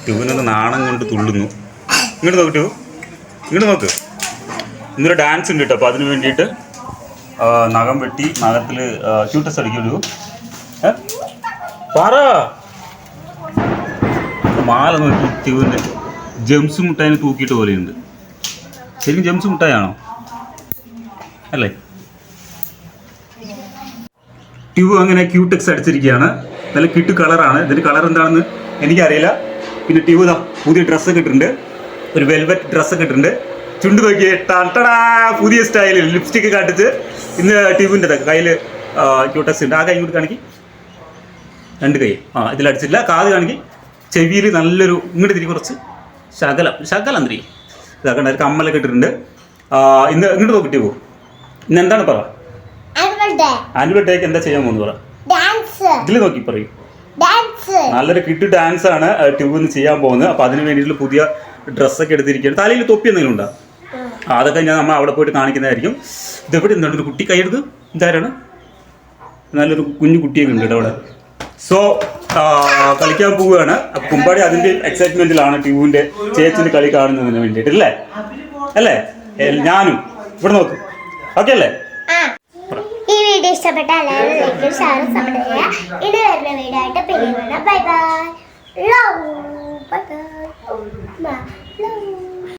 ട്യൂബിനൊന്ന് നാണം കൊണ്ട് തുള്ളുന്നു. ഇങ്ങോട്ട് നോക്ക് ട്യൂബ്, ഇങ്ങോട്ട് നോക്ക്. ഇന്നൊരു ഡാൻസ് ഉണ്ട് കേട്ടോ. അപ്പോൾ അതിന് വേണ്ടിയിട്ട് നഖം വെട്ടി നഖത്തിൽ ക്യൂട്ടസ് അടിക്കുള്ളൂ. പറ മാല നോക്കി ട്യൂബിൻ്റെ ജംസ് മുട്ടായിന് തൂക്കിയിട്ട് പോലെയുണ്ട്. ശരിക്കും ജംസ് മുട്ടായാണോ അല്ലേ? ട്യൂബ് അങ്ങനെ ക്യൂടെക്സ് അടിച്ചിരിക്കുകയാണ്. നല്ല കിട്ടു കളറാണ്. ഇതിൻ്റെ കളർ എന്താണെന്ന് എനിക്കറിയില്ല. പിന്നെ ട്യൂബ് ഇതാ പുതിയ ഡ്രസ്സൊക്കെ ഇട്ടിട്ടുണ്ട്. ഒരു വെൽവെറ്റ് ഡ്രസ്സൊക്കെ ഇട്ടിട്ടുണ്ട്. ചുണ്ട് നോക്കിയേ, ടടാ പുതിയ സ്റ്റൈലിൽ ലിപ്സ്റ്റിക്ക് കാട്ടിച്ച് ഇന്ന് ട്യൂബിൻ്റെ കയ്യിൽ ക്യൂടെക്സ് ഉണ്ട്. ആ കൈ കൂടി കാണിക്കും, രണ്ട് കൈ. ഇതിലടിച്ചില്ല. കാത് കാണിക്കും. ചെവിയിൽ നല്ലൊരു ഇങ്ങോട്ട് തിരി കുറച്ച് ശകലം തിരി ഇതാക്കണ്ട. ഒരു കമ്മലൊക്കെ ഇട്ടിട്ടുണ്ട്. ഇന്ന് ഇങ്ങോട്ട് നോക്കിട്ട് പോകും. ഇന്ന് എന്താണ് പറ? ആനുവൽ ഡേക്ക് എന്താ ചെയ്യാൻ പോകുന്നു പറ. ഇതിൽ നോക്കി പറയൂ. നല്ലൊരു കിട്ടു ഡാൻസ് ആണ് ട്യൂബിൽ നിന്ന് ചെയ്യാൻ പോകുന്നത്. അപ്പോൾ അതിന് വേണ്ടിയിട്ടുള്ള പുതിയ ഡ്രസ്സൊക്കെ എടുത്തിരിക്കുകയാണ്. തലയിൽ തൊപ്പി എന്തെങ്കിലും ഉണ്ടോ? അതൊക്കെ നമ്മൾ അവിടെ പോയിട്ട് കാണിക്കുന്നതായിരിക്കും. ഇതെവിടെ എന്താണ് ഒരു കുട്ടി കൈയെടുത്ത് ഇതാരാണ്? നല്ലൊരു കുഞ്ഞു കുട്ടിയൊക്കെ ഉണ്ട് കേട്ടോ അവിടെ. സോ കളിക്കാൻ പോവുകയാണ്. അപ്പം കുമ്പാടി അതിൻ്റെ എക്സൈറ്റ്മെൻറ്റിലാണ് ട്യൂബിൻ്റെ ചേച്ചിൻ്റെ കളി കാണുന്നതിന് വേണ്ടിയിട്ട് അല്ലേ? ഞാനും ഇവിടെ നോക്കും. ഓക്കെ അല്ലേ? ഈ വീഡിയോ ഇഷ്ടപ്പെട്ട എല്ലാവരും ലൈക്ക് ഷെയർ സബ്സ്ക്രൈബ് ചെയ്യുക. ഇനി വരുന്ന വീഡിയോ ആയിട്ട് പിന്നെ ബൈ ബൈ. ലവ്.